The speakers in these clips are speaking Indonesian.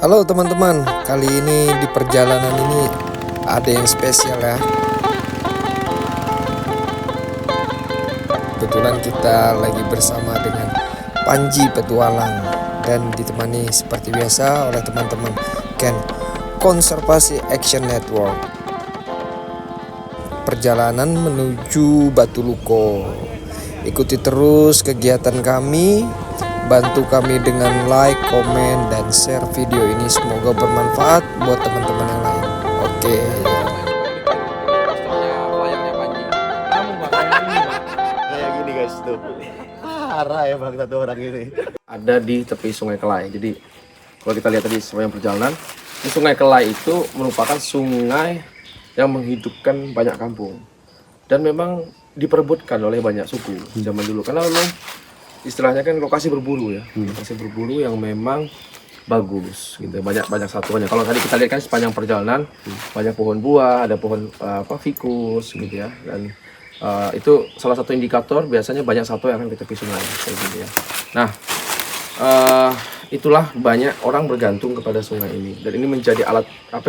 Halo teman-teman, kali ini di perjalanan ini ada yang spesial ya. Kebetulan kita lagi bersama dengan Panji Petualang dan ditemani seperti biasa oleh teman-teman Ken Konservasi Action Network. Perjalanan menuju Batu Luko. Ikuti terus kegiatan kami. Bantu kami dengan like, komen, dan share video ini. Semoga bermanfaat buat teman-teman yang lain. Oke. Kayak gini guys tuh. Parah ya bang satu orang ini. Ada di tepi Sungai Kelai. Jadi kalau kita lihat tadi sepanjang perjalanan, di Sungai Kelai itu merupakan sungai yang menghidupkan banyak kampung dan memang diperebutkan oleh banyak suku zaman dulu karena memang istilahnya kan lokasi berburu ya, lokasi berburu yang memang bagus gitu, banyak satuannya. Kalau tadi kita lihat kan sepanjang perjalanan banyak pohon buah, ada pohon fikus gitu ya, dan itu salah satu indikator biasanya banyak satwa yang akan di tepi sungai kayak gitu ya. Nah, itulah banyak orang bergantung kepada sungai ini dan ini menjadi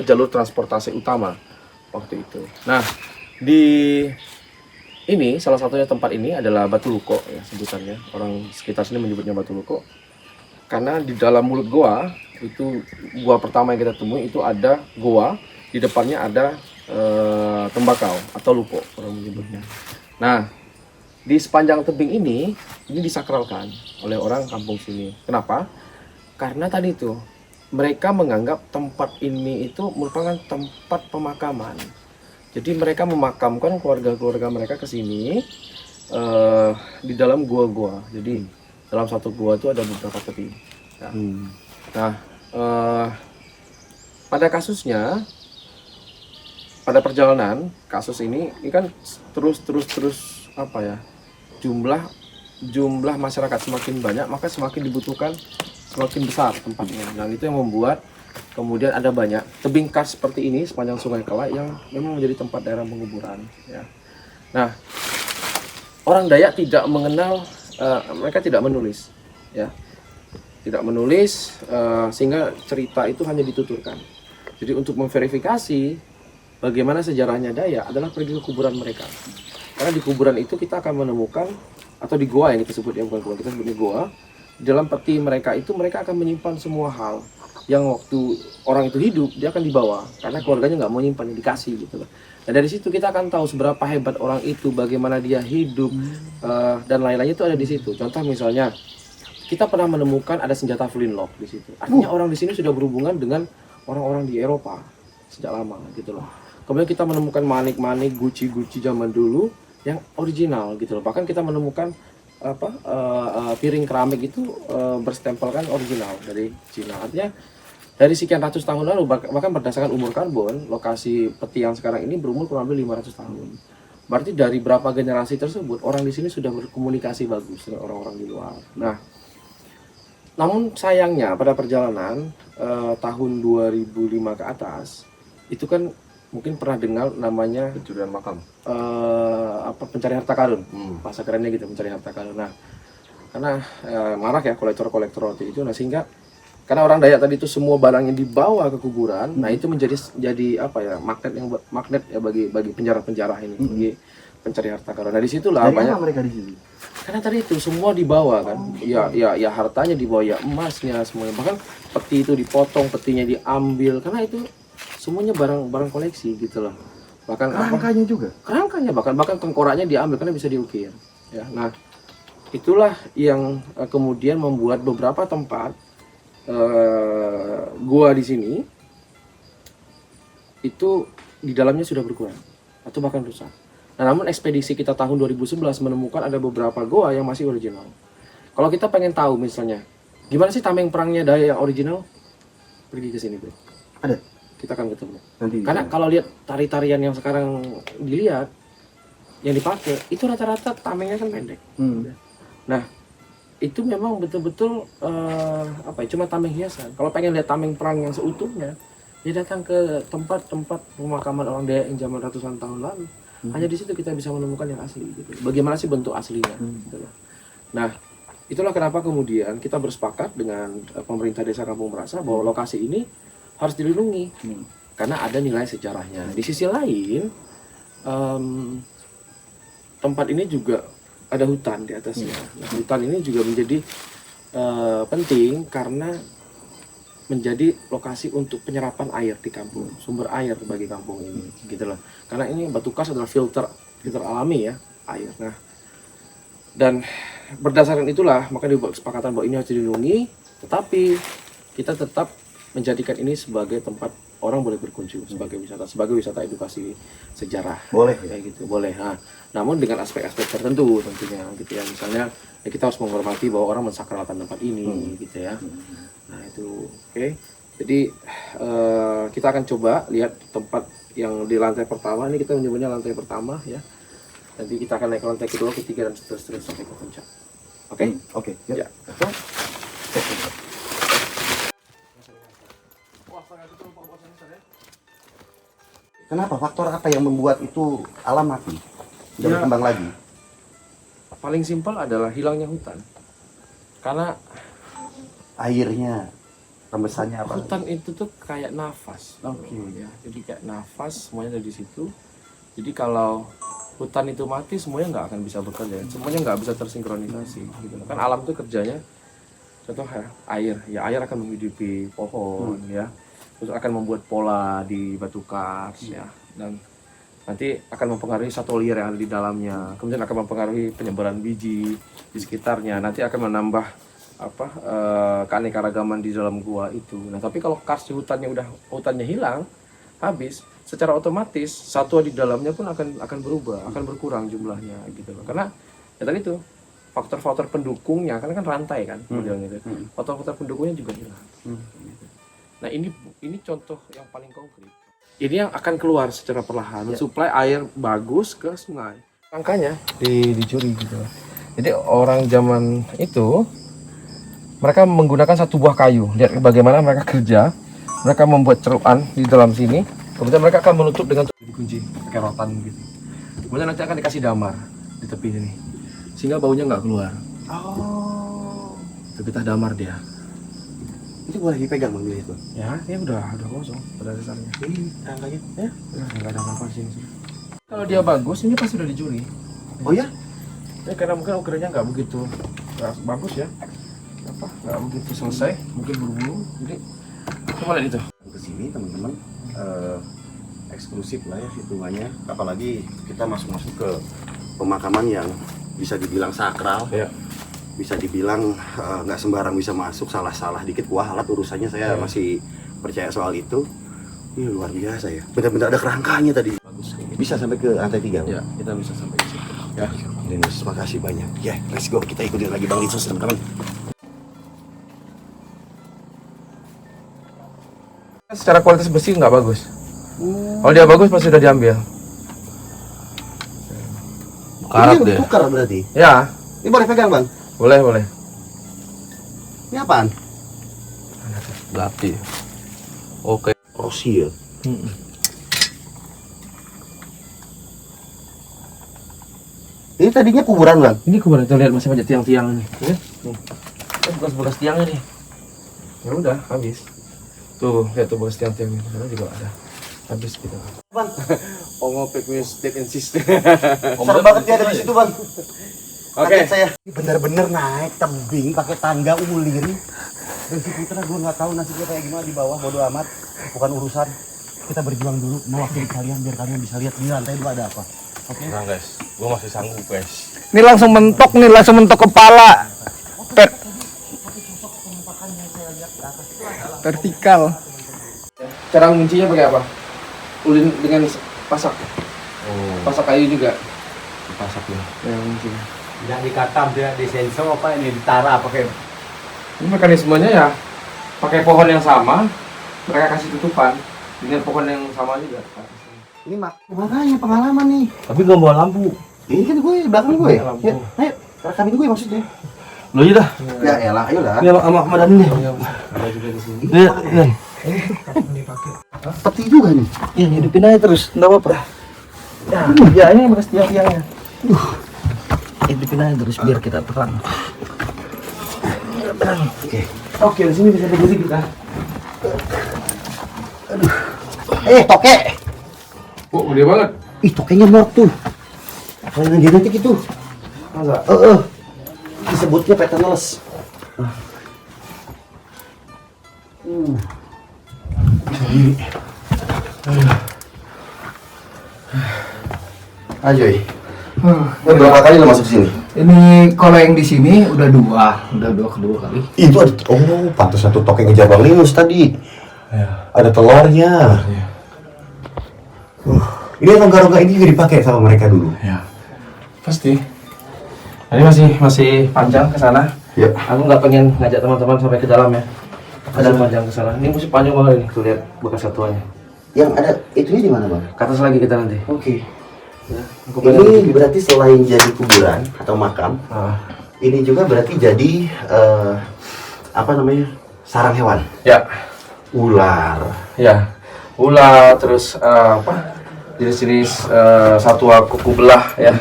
jalur transportasi utama waktu itu. Nah, di ini salah satunya tempat ini adalah Batu Luko ya sebutannya. Orang sekitar sini menyebutnya Batu Luko. Karena di dalam mulut goa, itu goa pertama yang kita temui itu ada goa, di depannya ada tembakau atau luko orang menyebutnya. Nah, di sepanjang tebing ini disakralkan oleh orang kampung sini. Kenapa? Karena tadi itu mereka menganggap tempat ini itu merupakan tempat pemakaman. Jadi mereka memakamkan keluarga-keluarga mereka ke sini di dalam gua-gua. Jadi dalam satu gua itu ada beberapa tepi. Ya. Nah, pada kasusnya, pada perjalanan kasus ini kan terus apa ya? Jumlah masyarakat semakin banyak, maka semakin dibutuhkan semakin besar tempatnya. Nah, itu yang membuat kemudian ada banyak tebing kars seperti ini sepanjang Sungai Kelai yang memang menjadi tempat daerah penguburan. Ya. Nah, orang Dayak tidak mengenal, mereka tidak menulis, ya, tidak menulis, sehingga cerita itu hanya dituturkan. Jadi untuk memverifikasi bagaimana sejarahnya Dayak adalah pergi ke kuburan mereka. Karena di kuburan itu kita akan menemukan, atau di goa yang kita sebut ya, bukan kuburan, kita sebutnya goa. Di dalam peti mereka itu mereka akan menyimpan semua hal yang waktu orang itu hidup dia akan dibawa karena keluarganya nggak mau nyimpan, dikasih gitu loh. Nah dari situ kita akan tahu seberapa hebat orang itu, bagaimana dia hidup, dan lain-lainnya itu ada di situ. Contoh misalnya kita pernah menemukan ada senjata flintlock di situ. Artinya orang di sini sudah berhubungan dengan orang-orang di Eropa sejak lama gitu loh. Kemudian kita menemukan manik-manik Gucci zaman dulu yang original gitu loh. Bahkan kita menemukan piring keramik itu berstempelkan original dari Cina. Artinya dari sekian ratus tahun lalu, bahkan berdasarkan umur karbon, lokasi peti yang sekarang ini berumur kurang lebih 500 tahun. Berarti dari berapa generasi tersebut orang di sini sudah berkomunikasi bagus dengan orang-orang di luar. Nah, namun sayangnya pada perjalanan tahun 2005 ke atas itu kan mungkin pernah dengar namanya Pencurian makam. Pencari harta karun, bahasa kerennya gitu, pencari harta karun. Nah, karena marak ya kolektor waktu itu, nah sehingga karena orang Dayak tadi itu semua barangnya dibawa ke kuburan, nah itu jadi apa ya, magnet ya bagi penjara ini, bagi pencari harta karun. Nah disitulah Dari banyak mereka di sini. karena tadi itu semua dibawa kan, ya hartanya dibawa, ya emasnya semuanya, bahkan peti itu dipotong, petinya diambil, karena itu semuanya barang koleksi gitu loh. Bahkan Kerangkanya juga. kerangkanya bahkan tengkoraknya diambil karena bisa diukir ya. Nah itulah yang kemudian membuat beberapa tempat gua di sini itu di dalamnya sudah berkurang atau bahkan rusak. Nah, namun ekspedisi kita tahun 2011 menemukan ada beberapa goa yang masih original. Kalau kita pengen tahu misalnya gimana sih tameng perangnya Dayak yang original, pergi ke sini bro. Ada. Kita akan ketemu. Nanti. Karena kalau lihat tari-tarian yang sekarang dilihat, yang dipakai itu rata-rata tamengnya kan pendek. Nah, itu memang betul-betul cuma tameng hiasan. Kalau pengen lihat tameng perang yang seutuhnya, dia datang ke tempat-tempat pemakaman orang Dayak yang zaman ratusan tahun lalu. Hanya di situ kita bisa menemukan yang asli. Gitu. Bagaimana sih bentuk aslinya? Gitu. Nah, Itulah kenapa kemudian kita bersepakat dengan pemerintah Desa Kampung Merasa bahwa lokasi ini harus dilindungi karena ada nilai sejarahnya. Di sisi lain, tempat ini juga ada hutan di atasnya. Nah, hutan ini juga menjadi penting karena menjadi lokasi untuk penyerapan air di kampung, sumber air bagi kampung ini, gitu loh. Karena ini batu kars adalah filter alami ya air. Nah, dan berdasarkan itulah maka dibuat kesepakatan bahwa ini harus dilindungi, tetapi kita tetap menjadikan ini sebagai tempat orang boleh berkunjung sebagai wisata edukasi sejarah. Boleh kayak gitu, boleh. Nah, namun dengan aspek-aspek tertentu tentunya gitu ya. Misalnya ya kita harus menghormati bahwa orang mensakralkan tempat ini gitu ya. Nah, itu oke. Jadi kita akan coba lihat tempat yang di lantai pertama, ini kita menyebutnya lantai pertama ya. Nanti kita akan naik ke lantai kedua, ketiga, dan seterusnya sampai ke puncak. Oke? Oke. Ya. Kenapa? Faktor apa yang membuat itu alam mati? Tidak Ya. berkembang lagi. Paling simpel adalah hilangnya hutan. Karena Airnya, rembesannya apa? hutan itu tuh kayak nafas. Oke. Ya, jadi kayak nafas, semuanya ada di situ. Jadi kalau hutan itu mati, semuanya nggak akan bisa bekerja, semuanya nggak bisa tersinkronisasi. Gitu. Kan alam itu kerjanya, contoh ya, air akan menghidupi pohon, ya, terus akan membuat pola di batu kars, ya, dan nanti akan mempengaruhi satwa liar yang ada di dalamnya, kemudian akan mempengaruhi penyebaran biji di sekitarnya, nanti akan menambah keanekaragaman di dalam gua itu. Nah, tapi kalau kars di hutannya hilang, habis, secara otomatis satwa di dalamnya pun akan berubah, akan berkurang jumlahnya gitu loh. Karena ya tadi itu faktor-faktor pendukungnya kan rantai kan modelnya itu. Faktor-faktor pendukungnya juga hilang. Nah, ini contoh yang paling konkret. Ini yang akan keluar secara perlahan, mensuplai air bagus ke sungai. Makanya dicuri gitu. Jadi orang zaman itu mereka menggunakan satu buah kayu. Lihat bagaimana mereka kerja. Mereka membuat celupan di dalam sini. Kemudian mereka akan menutup dengan dikunci pakai rotan gitu. Kemudian nanti akan dikasih damar di tepi sini, sehingga baunya nggak keluar. Oh. Itu kita damar dia. Itu boleh dipegang Bang itu. Ya, ini udah kosong pada dasarnya. Ini rangkanya. Ya, nggak ada apa-apa di sini. Kalau dia bagus, ini pasti udah dicuri. Oh ya? Ya, karena mungkin ukurannya nggak begitu bagus ya. Nggak begitu selesai, mungkin buru-buru. Jadi, coba lihat itu. Kesini teman-teman eksklusif lah ya hitungannya, apalagi kita masuk ke pemakaman yang bisa dibilang sakral, Ya. bisa dibilang nggak sembarang bisa masuk, salah dikit kualat urusannya, saya masih percaya soal itu. Ini luar biasa ya, benar-benar ada kerangkanya tadi. Bagus. Bisa sampai ke lantai 3. Ya, kita bisa sampai ke situ. Ya. Dennis, makasih banyak. Ya, let's go, kita ikutin lagi Bang Linsos teman-teman. Secara kualitas besi nggak bagus. Kalau dia bagus pasti udah diambil. Karat Ini deh. tukar berarti. Ya, Ini boleh pegang Bang? boleh. Ini apaan? Berarti. Oke. Rossi ya. Ini tadinya kuburan Bang. Ini kemarin kita lihat masih banyak tiang-tiang nih. Nih. Bekas tiangnya nih. Ya udah, habis. Tuh, lihat tuh bekas tiang-tiangnya. Sana juga ada. Habis kita. Bang, Ongopek mistake and system. serem banget dia ada di situ Bang. Oke. Kaget saya. Bener-bener naik tebing pakai tangga ulin. Dan si Putra gue nggak tahu nasibnya kayak gimana di bawah, bodo amat. Bukan urusan. Kita berjuang dulu mewakili kalian biar kalian bisa lihat di lantai 2 ada apa. Oke. Nah guys, gua masih sanggup guys. Ini langsung mentok kepala. Vertikal. Cara menguncinya pakai apa? Ulin dengan pasak. Pasak kayu juga. Pasak ya. Ya, kuncinya. Tidak dikatam, tidak disensor, apa ini ditara pakai. Ini mekanismenya ya pakai pohon yang sama, mereka kasih tutupan dengan pohon yang sama juga. Ini makanya pengalaman nih. Tapi nggak bawa lampu. Ini kan gue belakang gue. Lampu. Ya, ayo rekamin gue maksudnya. Lo iya dah. Ya elah, ayolah. Ini sama Ahmad Dhani nih. Ada juga di sini. Nih. Peti juga nih. Iya, hidupin aja terus, enggak apa-apa. Ya, ini bekas tiang-tiangnya. Hidupin aja terus biar kita terang. Oke, di sini bisa berdiri kita. Toke. Oh, gede banget. Ih, tokenya mort tuh. Kelainan genetik itu. Masa? Disebutnya tetanus. Ajoy. Berapa kali lo masuk sini? Ini kalau yang di sini udah dua kedua kali. Itu ada, pantas satu toke ngejar Bang Linus tadi. Ada telurnya. Ini rongga-rongga ini juga dipakai sama mereka dulu. Ya, pasti. Ini masih panjang ke sana. Ya. Aku nggak pengen ngajak teman-teman sampai ke dalam ya. Ada panjang ke sana. Ini masih panjang banget ini. Tuh lihat bekas satuannya. Yang ada itunya di mana, Bang? Ke atas lagi kita nanti. Oke. Ya, aku pengen. Ini berarti selain jadi kuburan atau makam, ini juga berarti jadi apa namanya? Sarang hewan. Ya, Ular. ya. Ular terus apa? Jenis-jenis satwa kuku belah ya.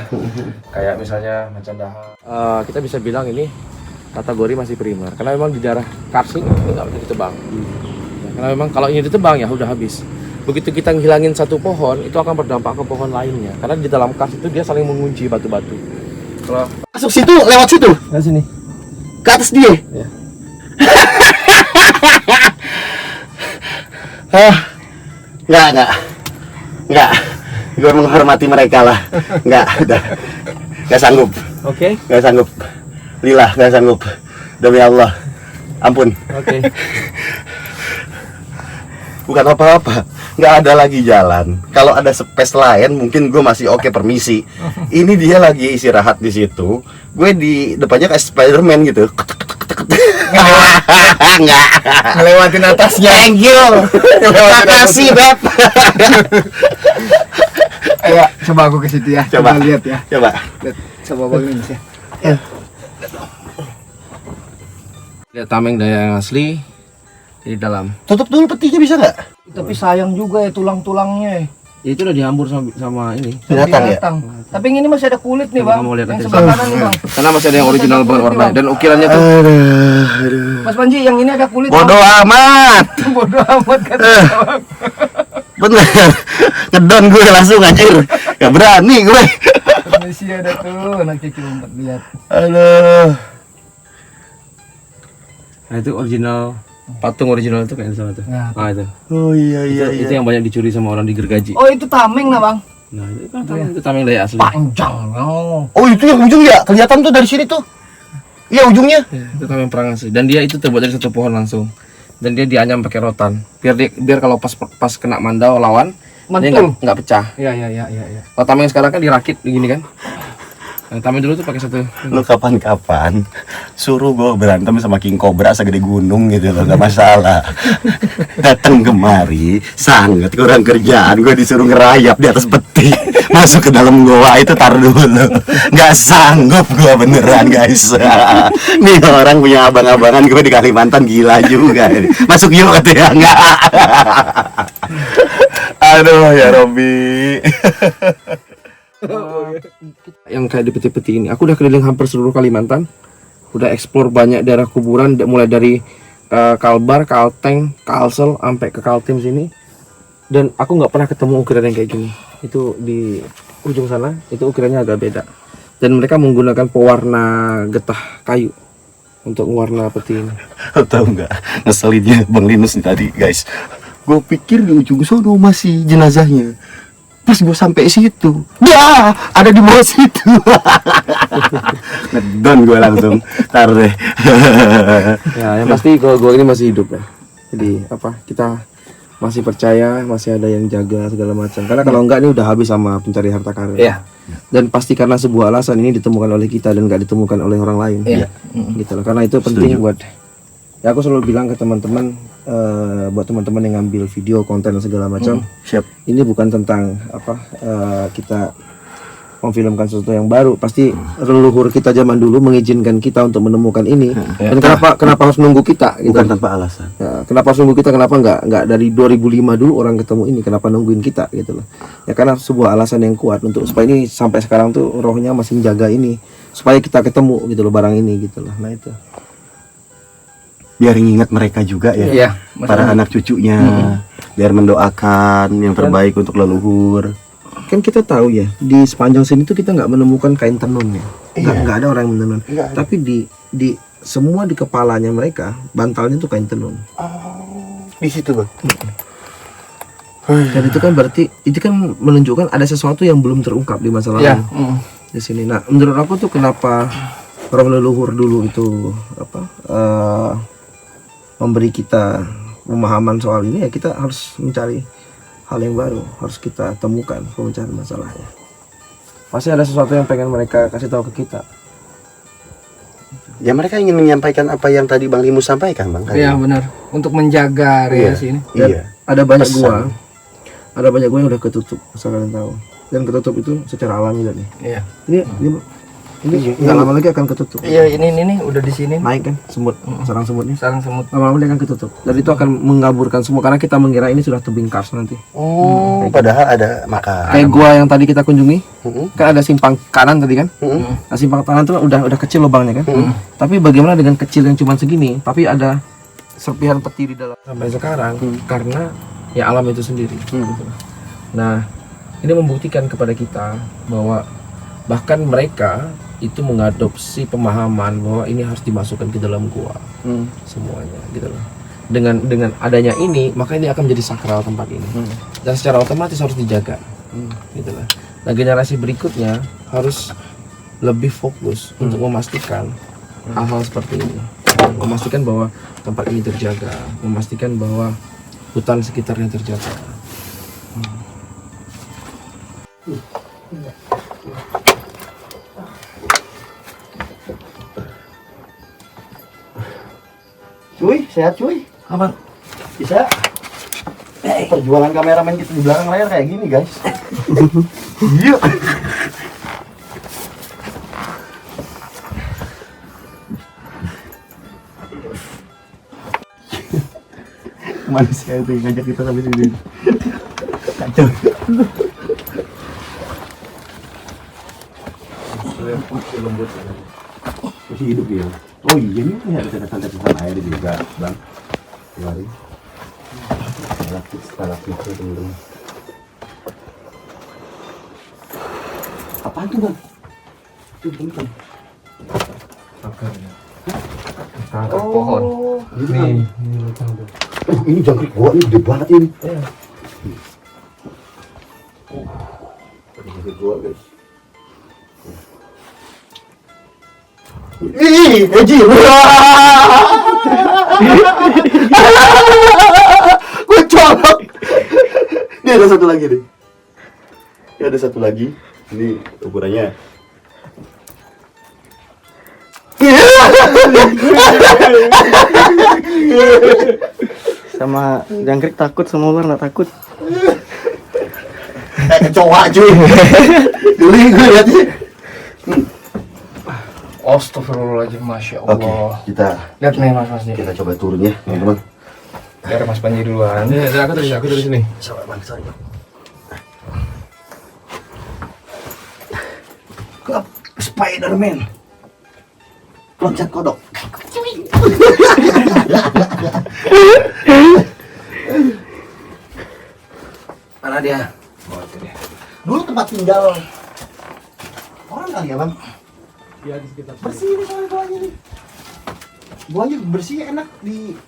Kayak misalnya macan dahak. Kita bisa bilang ini kategori masih primer karena memang di daerah Kars ini nggak bisa ditebang. Ya, karena memang kalau ini ditebang ya udah habis. Begitu kita ngilangin satu pohon itu akan berdampak ke pohon lainnya karena di dalam Kars itu dia saling mengunci batu-batu. Kalau Masuk situ, lewat situ. ke sini. Ke atas dia. Ya. Enggak. Gue menghormati mereka lah. Udah. Enggak sanggup. Oke. Enggak sanggup. Lillah, enggak sanggup. Demi Allah. Ampun. Oke. Bukan apa-apa. Enggak ada lagi jalan. Kalau ada space lain mungkin gue masih oke permisi. Ini dia lagi istirahat di situ. Gue di depannya kayak Spiderman gitu. Enggak. Ngelewatin atasnya. Thank you. Makasih, Beb. Ayo, coba aku ke situ ya. Coba. Lihat ya. Coba. Lihat, coba Bang Linus ya. Lihat tameng daya yang asli di dalam. Tutup dulu petinya bisa nggak? Tapi sayang juga ya tulang-tulangnya. Ya, itu udah dihampur sama ini. Binatang ya? Tapi yang ini masih ada kulit nih, Bang. Kamu lihat Yang nanti. sebelah kanan nih, Bang. Karena masih ada yang original berwarna dan ukirannya tuh. Mas Panji, yang ini ada kulit. Bodoh amat. Bodoh amat kata Bang. Bener. Ngedon gue langsung anjir. Gak berani gue. Masih ada tuh anak kecil untuk lihat. Aduh. Nah, itu original. Patung original itu kayak sana tuh. Nah. Nah, itu. Oh iya Itu yang banyak dicuri sama orang di gergaji. Oh, itu tameng nah, Bang. Nah, itu kan itu tameng daya asli. Panjang. Oh itu yang ujung ya? Kelihatan tuh dari sini tuh. Iya ujungnya. Ya, itu tameng perang asli. Dan dia itu terbuat dari satu pohon langsung. Dan dia dianyam pakai rotan. Biar kalau pas kena mandau lawan, dia Mantul. nggak pecah. Iya. Kalau tameng sekarang kan dirakit begini kan. Nah, tameng dulu tuh pakai satu. Lu kapan-kapan suruh gue berantem sama King Cobra segede gunung gitu loh, gak masalah. Datang kemari sangat kurang kerjaan, gue disuruh ngerayap di atas peti masuk ke dalam goa itu, tar dulu. Gak sanggup gue beneran guys. Nih orang punya abang-abangan, gue di Kalimantan gila juga. Masuk yuk katanya, enggak. Aduh ya Robi. Yang kayak di peti-peti ini, aku udah keliling hampir seluruh Kalimantan, udah eksplor banyak daerah kuburan, mulai dari Kalbar, Kalteng, Kalsel, sampai ke Kaltim sini, dan aku nggak pernah ketemu ukiran yang kayak gini. Itu di ujung sana, itu ukirannya agak beda, dan mereka menggunakan pewarna getah kayu untuk mewarna peti ini. Tahu nggak ngeselinnya Bang Linus nih tadi guys, gue pikir di ujung sono masih jenazahnya. Pas gue sampai situ, ya ada di bawah situ. Ngedon gue langsung, tar deh. Ya, yang pasti gua ini masih hidup ya. Jadi apa? Kita masih percaya, masih ada yang jaga segala macam. Karena kalau enggak ini udah habis sama pencari harta karun. Iya. Dan pasti karena sebuah alasan ini ditemukan oleh kita dan nggak ditemukan oleh orang lain. Iya. Gitu loh. Karena itu penting buat. Ya aku selalu bilang ke teman-teman, buat teman-teman yang ngambil video, konten dan segala macam. Siap. Ini bukan tentang apa kita memfilmkan sesuatu yang baru. Pasti leluhur kita zaman dulu mengizinkan kita untuk menemukan ini. Dan kenapa harus nunggu kita? Gitu. Bukan tanpa alasan. Ya, kenapa harus nunggu kita? Kenapa nggak dari 2005 dulu orang ketemu ini? Kenapa nungguin kita gitu loh? Ya karena sebuah alasan yang kuat untuk supaya ini sampai sekarang tuh rohnya masih menjaga ini supaya kita ketemu gitu loh barang ini gitu loh. Nah itu. biar ingat mereka juga ya. Iya, Para anak cucunya. Biar mendoakan yang terbaik untuk leluhur. Kan kita tahu ya, di sepanjang sini tuh kita nggak menemukan kain tenun ya. Nggak ada orang yang menenun. Tapi di semua di kepalanya mereka, bantalnya tuh kain tenun. Di situ, Bang. Dan itu kan berarti itu kan menunjukkan ada sesuatu yang belum terungkap di masa lalu. Iya. Di sini. Nah, menurut aku tuh kenapa orang leluhur dulu itu memberi kita pemahaman soal ini ya, kita harus mencari hal yang baru, harus kita temukan pemecahan masalahnya. Pasti ada sesuatu yang pengen mereka kasih tahu ke kita. Ya mereka ingin menyampaikan apa yang tadi Bang Limus sampaikan, Bang. Iya benar. Untuk menjaga relasi ini. Dan Iya. ada banyak Pesan. ada banyak gua yang udah ketutup, asal kalian tahu. Dan ketutup itu secara alami tadi. Iya. Ini nggak lama lagi akan ketutup. Iya, ini udah di sini. Naik kan semut, sarang semutnya. Sarang semut. Lama-lama dia akan ketutup. Dan itu akan mengaburkan semua karena kita mengira ini sudah tebing kars nanti. Oh, padahal ada makan. Kayak gua yang tadi kita kunjungi, kan ada simpang kanan tadi kan. Nah, simpang kanan tuh udah kecil lubangnya kan. Tapi bagaimana dengan kecil yang cuma segini, tapi ada serpihan peti di dalam sampai sekarang karena ya alam itu sendiri. Gitu. Nah, ini membuktikan kepada kita bahwa bahkan mereka itu mengadopsi pemahaman bahwa ini harus dimasukkan ke dalam gua semuanya gitu loh. Dengan adanya ini, maka ini akan menjadi sakral tempat ini dan secara otomatis harus dijaga gitu loh. Nah, generasi berikutnya harus lebih fokus untuk memastikan hal-hal seperti ini, memastikan bahwa tempat ini terjaga, memastikan bahwa hutan sekitarnya terjaga. Cuy, sehat cuy. Apa? Bisa. Perjuangan kameramen kita di belakang layar kayak gini, guys. Iya. Manusia itu yang ngajak kita sampai sini. Kacau. Masih hidup dia. Oh iya, ini ada tetesan air juga, Bang. Kemarin. Stalaktit itu teman-teman. Apaan tuh, Bang? Tuh, bukan. Akarnya. Pohon. Nih, Ini jangkrik gua nih, gede banget ini. Jangkrik gua, guys. Ih, Eji. Gua colok. Ini ada satu lagi nih. Ini ada satu lagi. Ini ukurannya. Sama jangkrik takut, sama ular nggak takut. Kecoa cuy. Geli gue liatnya. Astagfirullahaladzim, Masya Oke, Allah. kita Lihat nih mas-masnya. kita coba turun ya, teman-teman. Biar Mas Panji duluan. Ini aku dari sini. Sorry, Bang, sorry. Klub Spiderman. Loncat kodok. Mana dia? Dulu tempat tinggal orang kali ya, Bang? Dia di sekitar Bersih nih soalnya buahnya nih. Buahnya bersih enak di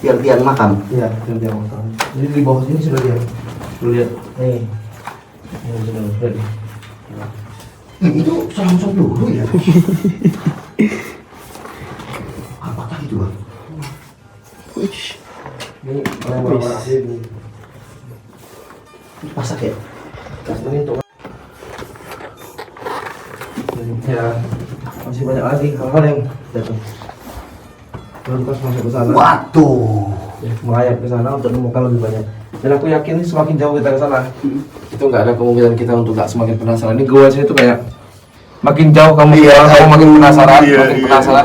biar dia makan. Iya, dia makan. Jadi di bawah sini sudah lihat. Sudah lihat. Nih. Ini sudah lihat. Itu langsung dulu ya. Apakah itu, Bang? Ini orang-orang ini. Masak ya? Ini untuk ya masih banyak lagi hal-hal yang datang. Terus masuk ke sana. Waduh. Ya, melayang ke sana untuk menemukan lebih banyak. Dan aku yakin semakin jauh kita ke sana, itu nggak ada kemungkinan kita untuk nggak semakin penasaran. Ini gua sini tuh kayak makin jauh kamu kamu makin penasaran,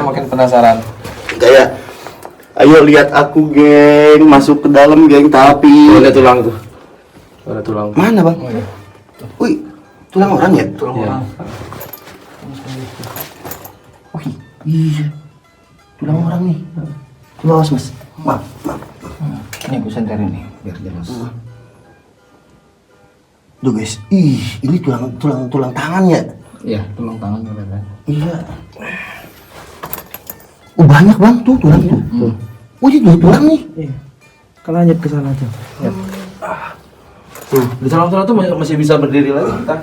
makin penasaran. Kayak ayo lihat aku, geng, masuk ke dalam, geng, tapi Tuh, ada tulang tuh. Ada tulang. mana, Bang? Wih, tulang orang ya? Tulang orang. Wih, Iya. Tulang orang nih. Coba awas mas. Maaf. Ini gue senterin nih, biar jelas. Tuh guys, ini tulang tangan ya? Iya, tulang tangan beneran. Iya. Oh banyak bang tuh tulang tuh. Oh ini tulang nih. Kan lanjut ke sana tuh. Tuh, di tulang-tulang tuh masih bisa berdiri lagi kita.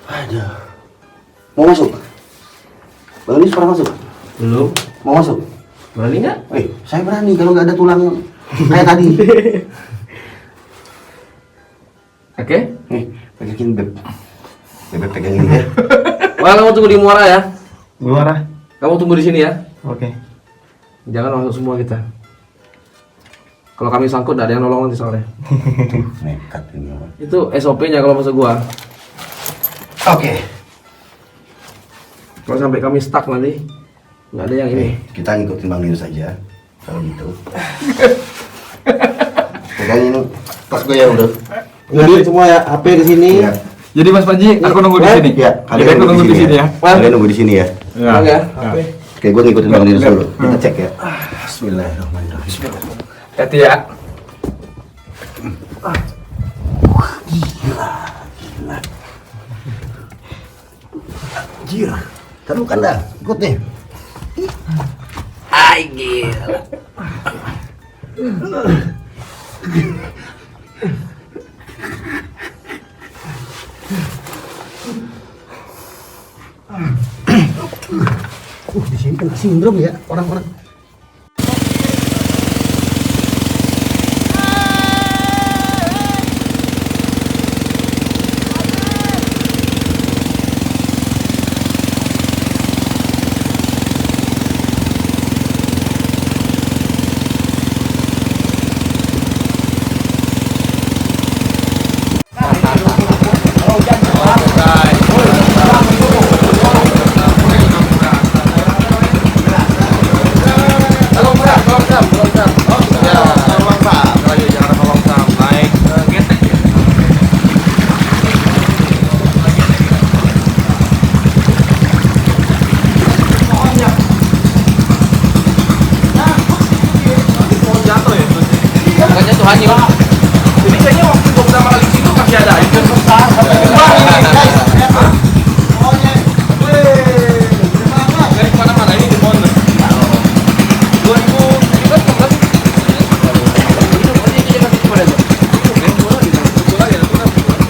Ada. Mau masuk? Bang Nis pernah masuk? Belum. Mau masuk? Berani nggak? Saya berani kalau nggak ada tulang kayak tadi. Oke. Nih, pegangin beb. Beb pegangin ya. Wah, kamu tunggu di muara ya. Luar. Kamu tunggu di sini ya. Oke. Jangan masuk semua kita. Kalau kami sangkut, nggak ada yang nolong nanti soalnya. Nekat ini orang. Itu SOP-nya kalau masuk gua. Oke. Kalau sampai kami stuck nanti, nggak ada yang ini. Kita ngikutin Bang Linus saja. Kalau gitu. Pegangin tas gue ya udah. Ingatin semua ya, HP di sini. Ya. Jadi Mas Panji, aku nunggu di sini. Ya, Jadi aku nunggu di sini ya. Kalian nunggu di sini ya. Bang ya. Oke, gue ngikutin Bang Linus dulu. Kita cek ya. Bismillahirrahmanirrahim. Hati ya. Anjir. Taruh kan dah. Ikut nih. Di sini kena sindrom ya orang-orang. Ini kayaknya waktu gua pertama kali situ masih ada air besar. Dari mana-mana ini di Mondo. 2000.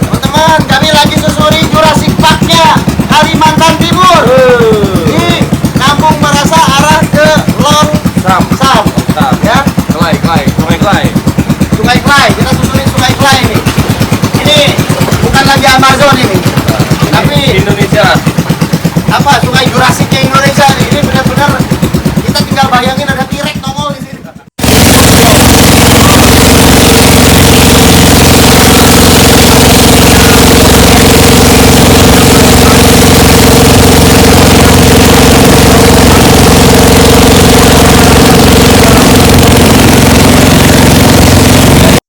Teman-teman, kami lagi susuri Jurassic Park-nya Kalimantan Timur. Di Kampung Merasa arah ke Long Sam. Ya. Sungai Klai, kita susurin Sungai Klai nih. Ini bukan lagi Amazon ini.